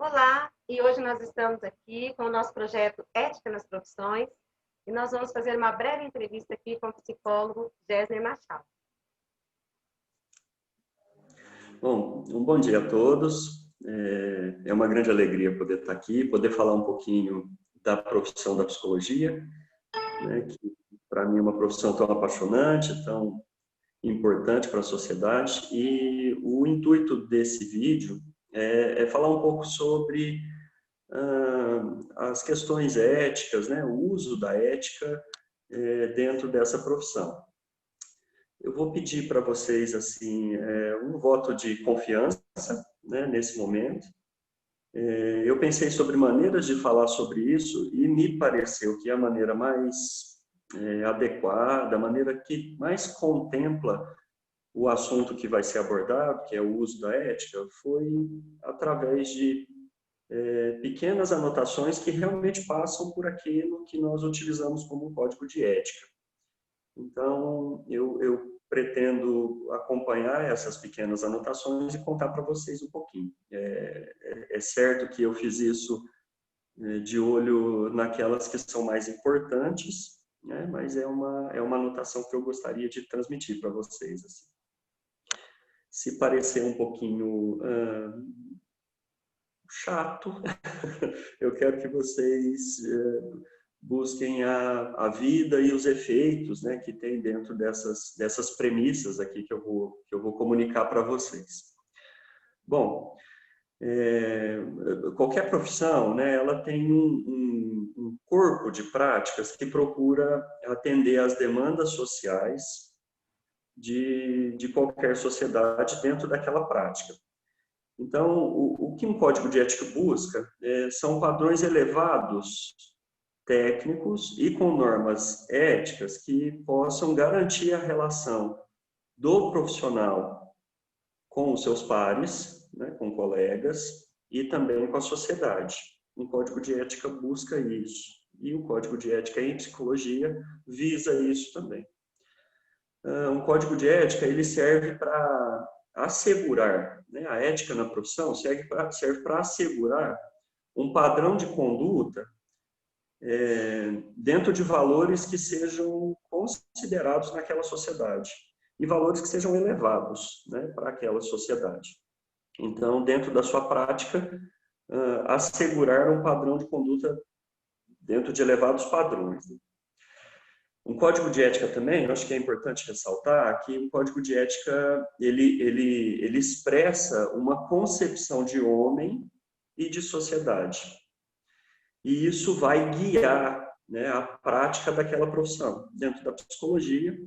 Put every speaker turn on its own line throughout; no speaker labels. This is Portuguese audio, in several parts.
Olá, e hoje nós estamos aqui com o nosso projeto Ética nas Profissões e nós vamos fazer uma breve entrevista aqui com o psicólogo Gessner Machado.
Bom, um bom dia a todos. É uma grande alegria poder estar aqui, poder falar um pouquinho da profissão da psicologia, né, que para mim é uma profissão tão apaixonante, tão importante para a sociedade. E o intuito desse vídeo é falar um pouco sobre as questões éticas, né, o uso da ética dentro dessa profissão. Eu vou pedir para vocês assim um voto de confiança, né, nesse momento. Eu pensei sobre maneiras de falar sobre isso e me pareceu que a maneira mais adequada, a maneira que mais contempla o assunto que vai ser abordado, que é o uso da ética, foi através de pequenas anotações que realmente passam por aquilo que nós utilizamos como um código de ética. Então, eu pretendo acompanhar essas pequenas anotações e contar para vocês um pouquinho. É certo que eu fiz isso de olho naquelas que são mais importantes, né? Mas é uma anotação que eu gostaria de transmitir para vocês. Assim. Se parecer um pouquinho chato, eu quero que vocês busquem a vida e os efeitos, né, que tem dentro dessas premissas aqui que eu vou comunicar para vocês. Bom, qualquer profissão, né, ela tem um corpo de práticas que procura atender às demandas sociais de qualquer sociedade dentro daquela prática. Então, o que um código de ética busca são padrões elevados técnicos e com normas éticas que possam garantir a relação do profissional com os seus pares, né, com colegas e também com a sociedade. Um código de ética busca isso e o código de ética em psicologia visa isso também. Um código de ética ele serve para assegurar, né, a ética na profissão serve para assegurar um padrão de conduta dentro de valores que sejam considerados naquela sociedade e valores que sejam elevados, né, para aquela sociedade. Então, dentro da sua prática, assegurar um padrão de conduta dentro de elevados padrões. Um código de ética também, eu acho que é importante ressaltar que o código de ética ele expressa uma concepção de homem e de sociedade. E isso vai guiar, né, a prática daquela profissão. Dentro da psicologia,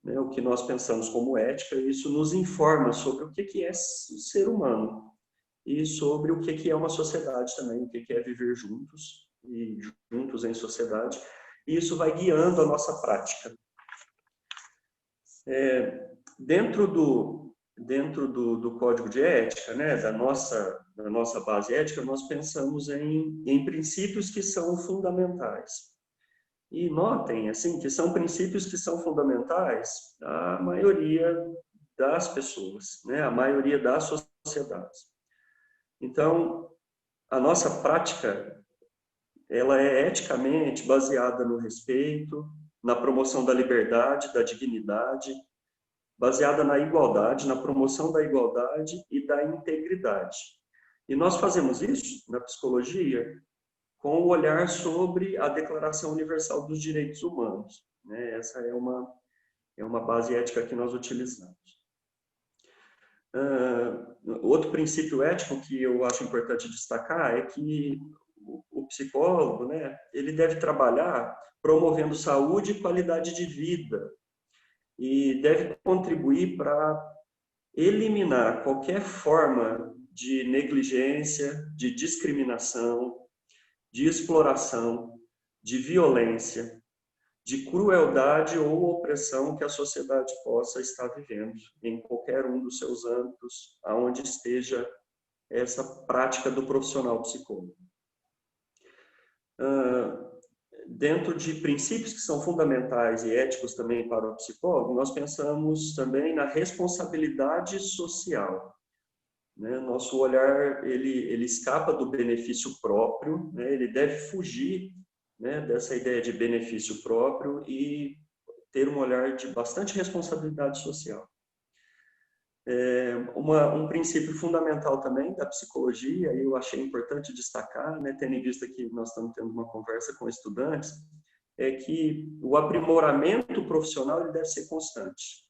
né, o que nós pensamos como ética, isso nos informa sobre o que é ser humano e sobre o que é uma sociedade também, o que é viver juntos e juntos em sociedade. E isso vai guiando a nossa prática. Dentro do código de ética, né, da nossa base ética, nós pensamos em princípios que são fundamentais. E notem, assim, que são princípios que são fundamentais à maioria das pessoas, né, à maioria das sociedades. Então, a nossa prática, ela é eticamente baseada no respeito, na promoção da liberdade, da dignidade, baseada na igualdade, na promoção da igualdade e da integridade. E nós fazemos isso na psicologia com o olhar sobre a Declaração Universal dos Direitos Humanos. Né? Essa é uma base ética que nós utilizamos. Outro princípio ético que eu acho importante destacar é que o psicólogo, né, ele deve trabalhar promovendo saúde e qualidade de vida e deve contribuir para eliminar qualquer forma de negligência, de discriminação, de exploração, de violência, de crueldade ou opressão que a sociedade possa estar vivendo em qualquer um dos seus âmbitos, aonde esteja essa prática do profissional psicólogo. Dentro de princípios que são fundamentais e éticos também para o psicólogo, nós pensamos também na responsabilidade social. né? Nosso olhar, ele escapa do benefício próprio, né? Ele deve fugir, né, dessa ideia de benefício próprio e ter um olhar de bastante responsabilidade social. Um princípio fundamental também da psicologia, e eu achei importante destacar, né, tendo em vista que nós estamos tendo uma conversa com estudantes, é que o aprimoramento profissional ele deve ser constante.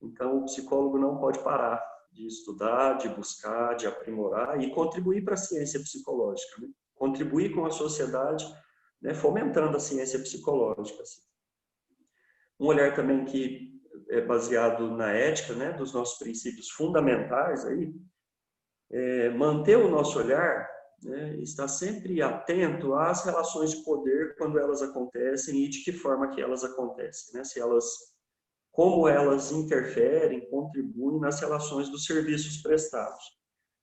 Então, o psicólogo não pode parar de estudar, de buscar, de aprimorar e contribuir para a ciência psicológica, né? Contribuir com a sociedade, né, fomentando a ciência psicológica. Assim. Um olhar também que é baseado na ética, né, dos nossos princípios fundamentais, aí, manter o nosso olhar, né, estar sempre atento às relações de poder quando elas acontecem e de que forma que elas acontecem, né, como elas interferem, contribuem nas relações dos serviços prestados.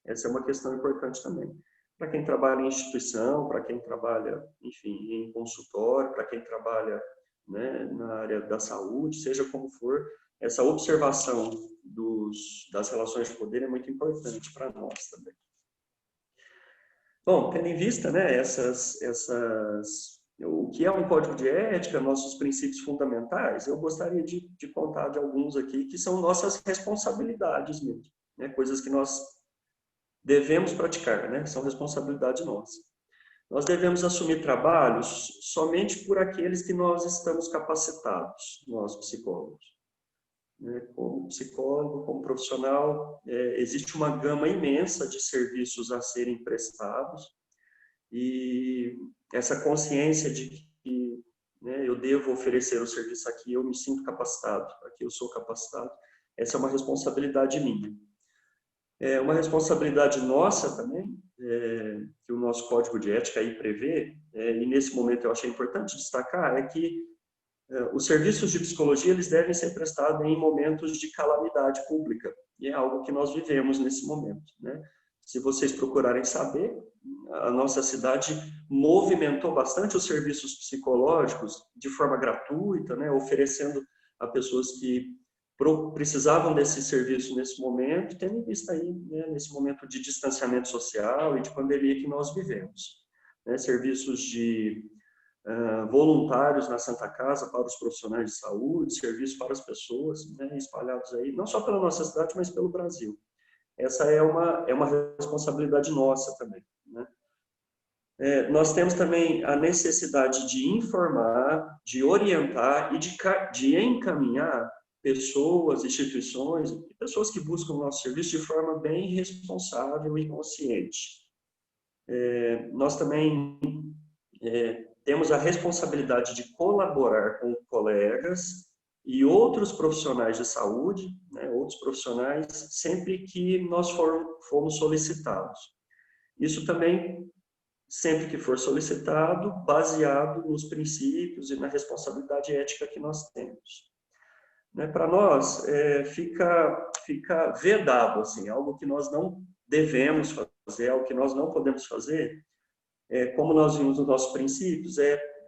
Essa é uma questão importante também. Para quem trabalha em instituição, para quem trabalha, enfim, em consultório, para quem trabalha, né, na área da saúde, seja como for, essa observação das relações de poder é muito importante para nós também. Bom, tendo em vista, né, o que é um código de ética, nossos princípios fundamentais, eu gostaria de contar de alguns aqui que são nossas responsabilidades mesmo, né, coisas que nós devemos praticar, né, são responsabilidade nossa. Nós devemos assumir trabalhos somente por aqueles que nós estamos capacitados, nós psicólogos. Como psicólogo, como profissional, existe uma gama imensa de serviços a serem prestados e essa consciência de que, né, eu devo oferecer o serviço aqui, eu me sinto capacitado, aqui eu sou capacitado, essa é uma responsabilidade minha. É uma responsabilidade nossa também, que o nosso código de ética aí prevê, e nesse momento eu achei importante destacar, é que os serviços de psicologia eles devem ser prestados em momentos de calamidade pública, e é algo que nós vivemos nesse momento, né? Se vocês procurarem saber, a nossa cidade movimentou bastante os serviços psicológicos de forma gratuita, né? Oferecendo a pessoas que precisavam desse serviço nesse momento, tendo em vista aí, né, nesse momento de distanciamento social e de pandemia que nós vivemos, né? Serviços de voluntários na Santa Casa para os profissionais de saúde, serviços para as pessoas, né, espalhados aí, não só pela nossa cidade, mas pelo Brasil. Essa é uma responsabilidade nossa também, né? Nós temos também a necessidade de informar, de orientar e de encaminhar pessoas, instituições e pessoas que buscam o nosso serviço de forma bem responsável e consciente. Nós também temos a responsabilidade de colaborar com colegas e outros profissionais de saúde, né, outros profissionais, sempre que nós formos solicitados. Isso também, sempre que for solicitado, baseado nos princípios e na responsabilidade ética que nós temos. Né, para nós, fica vedado, assim, algo que nós não devemos fazer, algo que nós não podemos fazer, como nós vimos nos nossos princípios,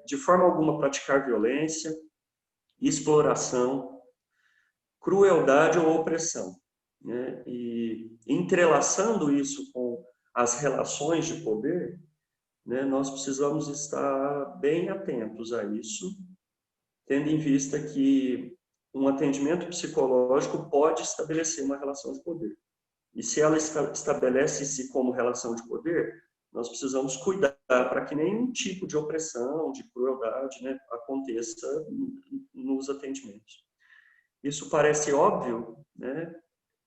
de forma alguma praticar violência, exploração, crueldade ou opressão, né? E entrelaçando isso com as relações de poder, né, nós precisamos estar bem atentos a isso, tendo em vista que um atendimento psicológico pode estabelecer uma relação de poder. E se ela estabelece-se como relação de poder, nós precisamos cuidar para que nenhum tipo de opressão, de crueldade, né, aconteça nos atendimentos. Isso parece óbvio, né,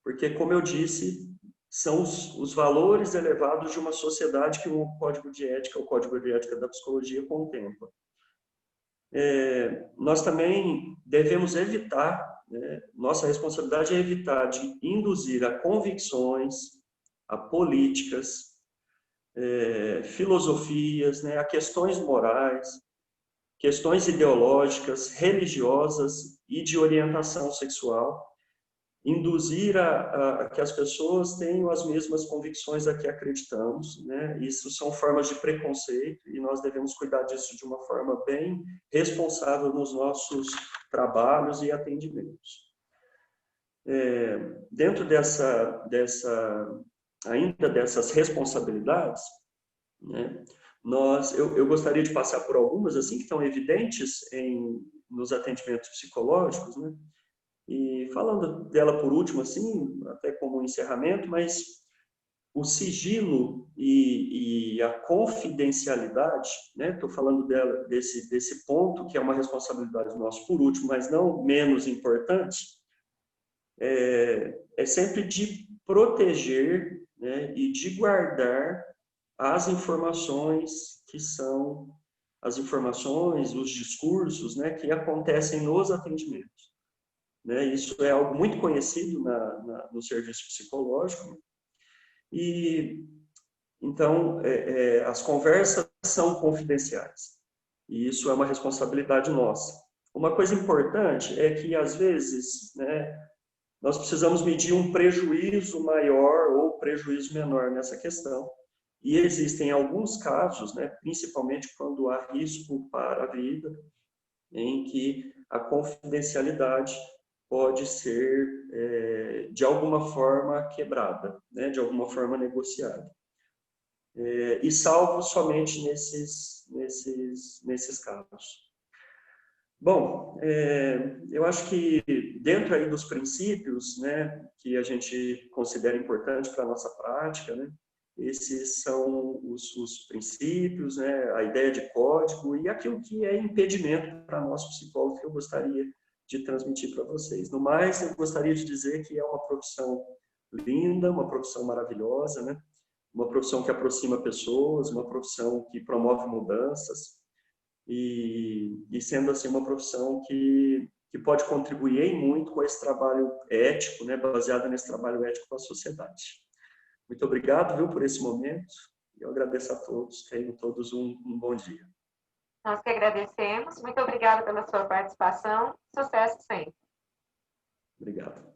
porque, como eu disse, são os valores elevados de uma sociedade que o Código de Ética da Psicologia contempla. Nós também devemos evitar, né, nossa responsabilidade é evitar de induzir a convicções, a políticas, filosofias, né, a questões morais, questões ideológicas, religiosas e de orientação sexual, induzir a que as pessoas tenham as mesmas convicções a que acreditamos, né? Isso são formas de preconceito e nós devemos cuidar disso de uma forma bem responsável nos nossos trabalhos e atendimentos. Dentro ainda dessas responsabilidades, né, eu gostaria de passar por algumas assim que estão evidentes nos atendimentos psicológicos, né? E falando dela por último, assim, até como um encerramento, mas o sigilo e a confidencialidade, né? Estou falando desse ponto que é uma responsabilidade nossa por último, mas não menos importante, é sempre de proteger, né? E de guardar as informações que são as informações, os discursos, né? Que acontecem nos atendimentos. Né? Isso é algo muito conhecido no serviço psicológico. E, então, as conversas são confidenciais. E isso é uma responsabilidade nossa. Uma coisa importante é que, às vezes, né, nós precisamos medir um prejuízo maior ou prejuízo menor nessa questão. E existem alguns casos, né, principalmente quando há risco para a vida, em que a confidencialidade pode ser, de alguma forma, quebrada, né? De alguma forma negociada. E salvo somente nesses casos. Bom, eu acho que dentro aí dos princípios, né, que a gente considera importante para a nossa prática, né, esses são os princípios, né, a ideia de código e aquilo que é impedimento para nós psicólogos que eu gostaria de transmitir para vocês. No mais, eu gostaria de dizer que é uma profissão linda, uma profissão maravilhosa, né, uma profissão que aproxima pessoas, uma profissão que promove mudanças, e sendo assim uma profissão que pode contribuir em muito com esse trabalho ético, né, baseado nesse trabalho ético com a sociedade. Muito obrigado, viu, por esse momento. Eu agradeço a todos. Tenham todos um bom dia.
Nós que agradecemos. Muito obrigada pela sua participação. Sucesso sempre.
Obrigado.